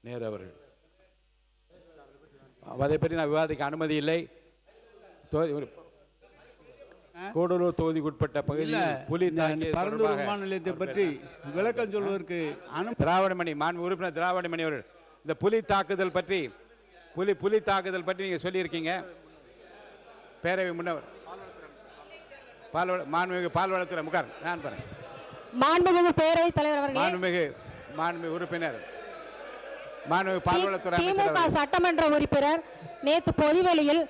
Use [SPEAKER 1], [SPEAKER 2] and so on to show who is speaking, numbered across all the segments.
[SPEAKER 1] நேரு அவர்கள். அதை பற்றி நான் விவாதிக்க அனுமதி இல்லை. கூடலூர் தொகுதிக்குட்பட்ட பகுதியில் புலி
[SPEAKER 2] பரந்தூர் விமான நிலையத்தை பற்றி விளக்கம் சொல்வதற்கு
[SPEAKER 1] திராவிடமணி மாண்பு உறுப்பினர் திராவிடமணி அவர்கள் இந்த புலி தாக்குதல் பற்றி நீங்க சொல்லியிருக்கீங்க. பேரவை முன்னவர் மாண்புமிகு பால்வளத்துறை முகார் நான் பாருங்க.
[SPEAKER 3] மாண்புமிகு பேரவைத் தலைவர் அவர்களே,
[SPEAKER 1] மாண்புமிகு உறுப்பினர் மாண்புமிகு பால்வளத்துறை
[SPEAKER 3] திமுக சட்டமன்ற உறுப்பினர் நேற்று பொதுவெளியில்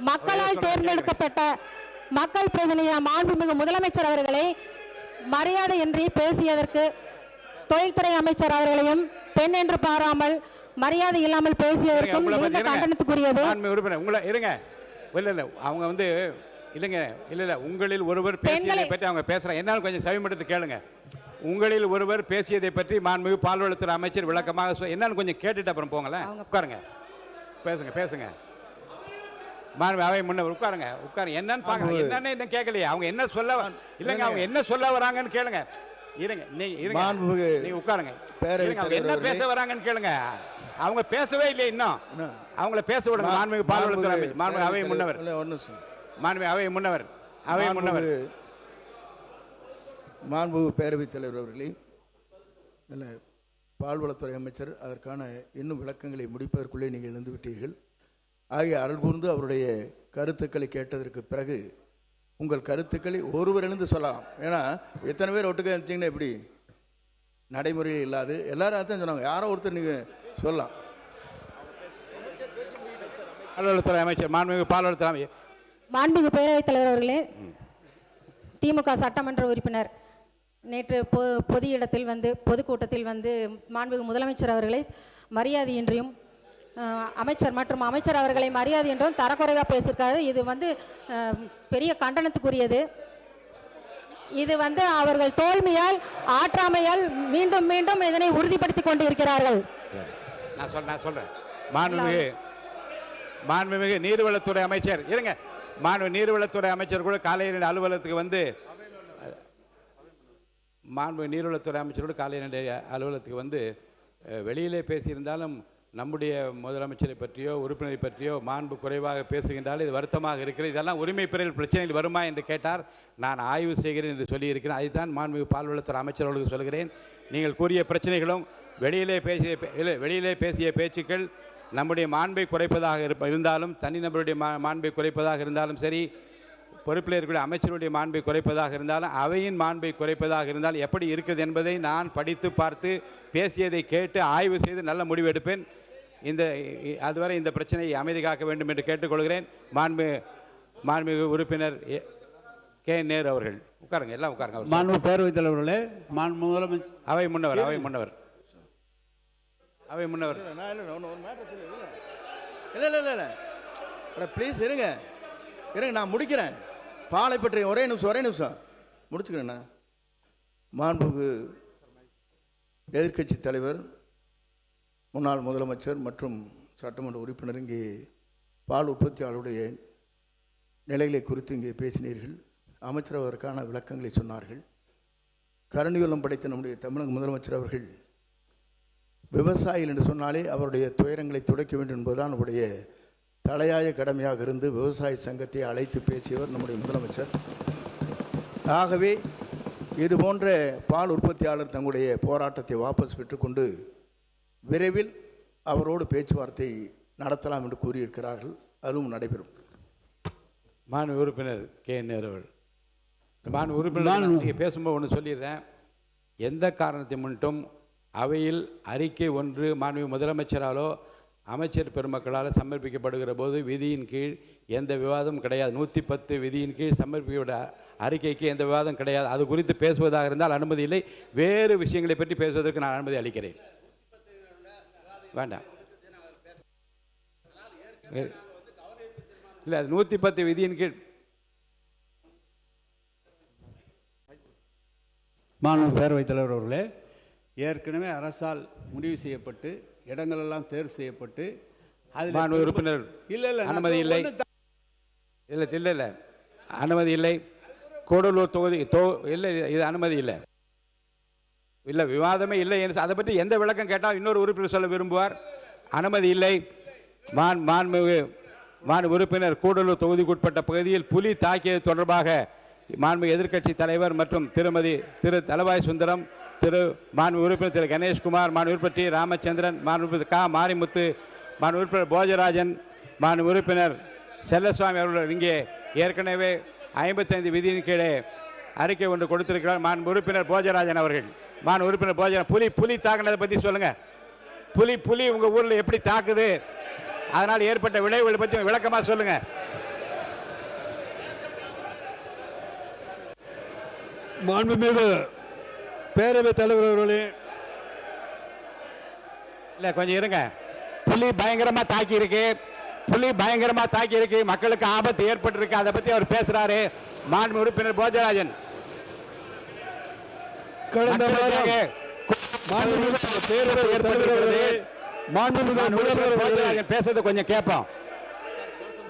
[SPEAKER 3] மக்களால் தேர்ந்தெடுக்கப்பட்ட மக்கள் பிரதிநிதி மாண்புமிகு முதலமைச்சர் அவர்களை மரியாதையின்றி பேசியதற்கு தொழில்துறை அமைச்சர் அவர்களையும் பெண் என்று பாராமல் மரியாதை இல்லாமல் பேசியதற்கும் கண்டனத்துக்குரியது.
[SPEAKER 1] இருங்க இல்ல அவங்க வந்து இல்ல உங்களில் ஒருவர் பேசியதை பற்றி அவங்க பேசுறாங்க. என்ன கொஞ்சம் செவிமடுத்து கேளுங்க. உங்களில் ஒருவர் பேசியதை பற்றி மாண்புமிகு பால்வளத்துறை அமைச்சர் விளக்கமாக என்னன்னு கொஞ்சம் கேட்டுட்டு அப்புறம் போங்களேன். உட்காருங்க, பேசுங்க. அவை முன்ன உட்காருங்க. என்னன்னு பாருங்க. என்னன்னு இன்னும் கேட்கலையே. அவங்க என்ன சொல்ல இல்லைங்க, அவங்க என்ன சொல்ல வராங்கன்னு கேளுங்க. இருங்க நீங்க உட்காருங்க. அவங்க என்ன பேச வராங்கன்னு கேளுங்க. அவங்க பேசவே இல்லை இன்னும். அவங்கள பேச விடுங்க. மாண்புமிகு பால்வளத்துறை மாண்புமிகு அவை முன்னவர்
[SPEAKER 2] மாண்புமிகு பேரவைத் தலைவர் அவர்களே, பால்வளத்துறை அமைச்சர் அதற்கான இன்னும் விளக்கங்களை முடிப்பதற்குள்ளே நீங்கள் இழந்து விட்டீர்கள். ஆகிய அருள் கூர்ந்து அவருடைய கருத்துக்களை கேட்டதற்கு பிறகு உங்கள் கருத்துக்களை ஒருவர் எழுந்து சொல்லலாம். ஏன்னா எத்தனை பேர் ஒட்டுக்க இருந்துச்சிங்கன்னா எப்படி நடைமுறையில் இல்லாது எல்லாரும் அதான் சொன்னாங்க. யாரோ ஒருத்தர் நீங்கள் சொல்லலாம்.
[SPEAKER 1] பால்வளத்துறை அமைச்சர்
[SPEAKER 3] மாண்புமிகு பேரவைத் தலைவர் அவர்களே, திமுக சட்டமன்ற உறுப்பினர் நேற்று பொது இடத்தில் பொதுக்கூட்டத்தில் மாண்புமிகு முதலமைச்சர் அவர்களை மரியாதையின்றியும் அமைச்சர் அவர்களை மரியாதை என்றும் தரக்குறைவாக பேசியிருக்காரு. இது பெரிய கண்டனத்துக்குரியது. இது அவர்கள் தோல்மையால் ஆற்றாமையால் மீண்டும் மீண்டும் இதனை உறுதிப்படுத்திக் கொண்டு இருக்கிறார்கள்.
[SPEAKER 1] நான் சொல்றேன். மாண்புமிகு நீர்வளத்துறை அமைச்சர் இருங்க. நீர்வளத்துறை அமைச்சர் கூட காலையில் அலுவலகத்துக்கு நீர்வளத்துறை அமைச்சர் கூட காலையில் அலுவலகத்துக்கு வெளியிலே பேசியிருந்தாலும் நம்முடைய முதலமைச்சரை பற்றியோ உறுப்பினரை பற்றியோ மாண்பு குறைவாக பேசுகின்றால் இது வருத்தமாக இருக்கிறது. இதெல்லாம் உரிமை பெறல் பிரச்சனைகள் வருமா என்று கேட்டார். நான் ஆய்வு செய்கிறேன் என்று சொல்லியிருக்கிறேன். அதுதான் மாண்புமிகு பால்வளத்துறை அமைச்சர் அவர்களுக்கு சொல்கிறேன். நீங்கள் கூறிய பிரச்சனைகளும் வெளியிலே பேசிய பேச்சுக்கள் நம்முடைய மாண்பை குறைப்பதாக இருந்தாலும், தனிநபருடைய மாண்பை குறைப்பதாக இருந்தாலும் சரி, பொறுப்பில் இருக்கக்கூடிய அமைச்சருடைய மாண்பை குறைப்பதாக இருந்தாலும், அவையின் மாண்பை குறைப்பதாக இருந்தால் எப்படி இருக்குது என்பதை நான் படித்து பார்த்து பேசியதை கேட்டு ஆய்வு செய்து நல்ல முடிவு எடுப்பேன். அதுவரை இந்த பிரச்சனையை அமைதி காக்க வேண்டும் என்று கேட்டுக்கொள்கிறேன். மாண்புமிகு உறுப்பினர் கே நேரு அவர்கள் உட்காருங்க. எல்லாம் உட்காருங்க.
[SPEAKER 2] மாண்பு பேரவைத் தலைவர்களே, முதலமைச்சர்
[SPEAKER 1] அவை முன்னவர்
[SPEAKER 2] இல்லை ப்ளீஸ் இருங்க நான் முடிக்கிறேன். பாலை பற்றி ஒரே நிமிஷம் முடிச்சுக்கிறேண்ணா. மாண்புமிகு எதிர்க்கட்சி தலைவர், முன்னாள் முதலமைச்சர் மற்றும் சட்டமன்ற உறுப்பினர் இங்கே பால் உற்பத்தியாளருடைய நிலைகளை குறித்து இங்கே பேசினீர்கள். அமைச்சர் அதற்கான விளக்கங்களை சொன்னார்கள். கருணையுள்ளம் படைத்த நம்முடைய தமிழக முதலமைச்சர் அவர்கள் விவசாயிகள் என்று சொன்னாலே அவருடைய துயரங்களை துடைக்க வேண்டும் என்பதுதான் நம்முடைய தலையாய கடமையாக இருந்து விவசாய சங்கத்தை அழைத்து பேசியவர் நம்முடைய முதலமைச்சர். ஆகவே இது போன்ற பால் உற்பத்தியாளர் தங்களுடைய போராட்டத்தை வாபஸ் பெற்றுக்கொண்டு விரைவில் அவரோடு பேச்சுவார்த்தை நடத்தலாம் என்று கூறியிருக்கிறார்கள். அதுவும் நடைபெறும்.
[SPEAKER 1] மாண்பு உறுப்பினர் கே நேரு மாண்பு உறுப்பினர் பேசும்போது ஒன்று சொல்லிடுறேன். எந்த காரணத்தை முன்னிட்டும் அவையில் அறிக்கை ஒன்று மாண்பு முதலமைச்சராலோ அமைச்சர் பெருமக்களால் சமர்ப்பிக்கப்படுகிற போது விதியின் கீழ் எந்த விவாதமும் கிடையாது. 110 விதியின் கீழ் சமர்ப்பிக்கப்பட்ட அறிக்கைக்கு எந்த விவாதம் கிடையாது. அது குறித்து பேசுவதாக இருந்தால் அனுமதி இல்லை. வேறு விஷயங்களை பற்றி பேசுவதற்கு நான் அனுமதி அளிக்கிறேன். வேண்டாம். இல்லை, அது 110 விதியின் கீழ்.
[SPEAKER 2] மாண்பு பேரவைத் தலைவர் அவர்களே, ஏற்கனவே அரசால் முடிவு செய்யப்பட்டு இடங்களெல்லாம் தேர்வு செய்யப்பட்டு
[SPEAKER 1] அதில் உறுப்பினர் அனுமதி இல்லை. இல்லை அனுமதி இல்லை. கூடலூர் தொகுதி இல்லை, இது அனுமதி இல்லை. இல்லை விவாதமே இல்லை என்று அதை பற்றி எந்த விளக்கம் கேட்டால் இன்னொரு உறுப்பினர் சொல்ல விரும்புவார். அனுமதி இல்லை. மாண்பு உறுப்பினர் கூடலூர் தொகுதிக்குட்பட்ட பகுதியில் புலி தாக்கியது தொடர்பாக மாண்பு எதிர்க்கட்சி தலைவர் மற்றும் திரு தலவாய் சுந்தரம், மாண்பு உறுப்பினர் திரு கணேஷ்குமார், மாண்பு உறுப்பினர் டி ராமச்சந்திரன், மாண்பு உறுப்பினர் கா மாரிமுத்து, மாண்பு உறுப்பினர் போஜராஜன், மாண்பு உறுப்பினர் செல்லசுவாமி அவர்கள் இங்கே ஏற்கனவே 55 விதியின் கீழே அறிக்கை ஒன்று கொடுத்திருக்கிறார். மாண்பு உறுப்பினர் போஜராஜன் அவர்கள், மாண்பு உறுப்பினர் போஜராஜன், புலி தாக்குனதை பற்றி சொல்லுங்க. புலி உங்க ஊர்ல எப்படி தாக்குது, அதனால் ஏற்பட்ட விளைவுகளை பற்றி விளக்கமா சொல்லுங்க.
[SPEAKER 4] மாண்புமிகு பேரவைத் தலைவர் அவர்களே,
[SPEAKER 1] இல்ல கொஞ்சம் இருங்க. புலி பயங்கரமா தாக்கி இருக்கு, மக்களுக்கு ஆபத்து ஏற்பட்டு இருக்கு, அதை பத்தி அவர் பேசுறாரு. மாண்பு உறுப்பினர் போஜராஜன்,
[SPEAKER 4] கடந்த வாரம்
[SPEAKER 1] பேசுறது கொஞ்சம் கேட்போம்.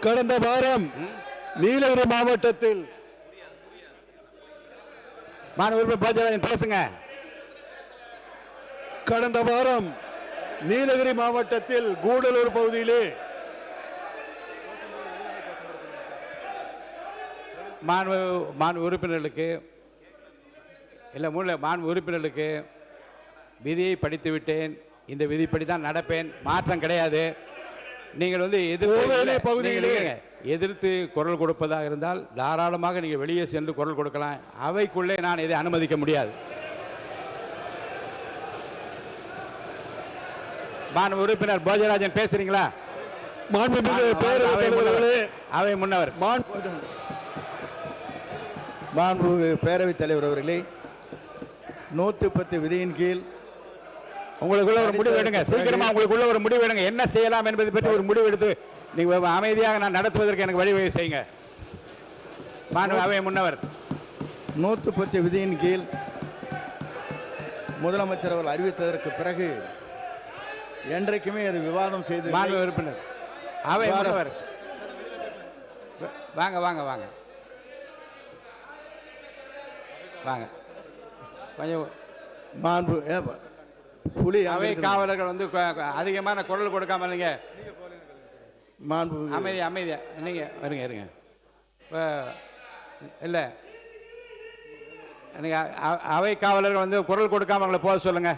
[SPEAKER 4] கடந்த வாரம் நீலகிரி மாவட்டத்தில்
[SPEAKER 1] மாண்பு உறுப்பினர் போஜராஜன் பேசுங்க.
[SPEAKER 4] கடந்த வாரம் நீலகிரி மாவட்டத்தில் கூடலூர் பகுதியிலே
[SPEAKER 1] மாண்பு உறுப்பினர்களுக்கு விதியை படித்து விட்டேன். இந்த விதிப்படி தான் நடப்பேன், மாற்றம் கிடையாது. நீங்கள் வந்து எதிர்த்து குரல் கொடுப்பதாக இருந்தால் தாராளமாக நீங்கள் வெளியே சென்று குரல் கொடுக்கலாம். அவைக்குள்ளே நான் இதை அனுமதிக்க முடியாது. மாண்பு உறுப்பினர் போஜராஜன் பேசுறீங்களா? அவை முன்னவர்
[SPEAKER 2] மாண்பு பேரவைத் தலைவர் அவர்களே, 110 விதியின் கீழ்
[SPEAKER 1] உங்களுக்குள்ள ஒரு முடிவு எடுங்க. சீக்கிரமா உங்களுக்குள்ள ஒரு முடிவு எடுங்க. என்ன செய்யலாம் என்பதை பற்றி ஒரு முடிவு எடுத்து நீங்க அமைதியாக நான் நடத்துவதற்கு எனக்கு வழிவகை செய்யுங்க. மாண்பு அவை முன்னவர்
[SPEAKER 2] 110 விதியின் கீழ் முதலமைச்சர் அவர்கள் அறிவித்ததற்கு பிறகு என்றைக்குமே அது விவாதம் செய்து
[SPEAKER 1] மாண்பு உறுப்பினர் அவை முன்னவர் வாங்க வாங்க வாங்க வாங்க கொஞ்சம்
[SPEAKER 2] மாண்பு புலி
[SPEAKER 1] அவை காவலர்கள் வந்து அதிகமான குரல் கொடுக்காம இல்லைங்க.
[SPEAKER 2] மாண்பு
[SPEAKER 1] அமைதியா நீங்க இருங்க. இல்லை நீங்க அவை காவலர்கள் வந்து குரல் கொடுக்காம அவங்களை போக சொல்லுங்க.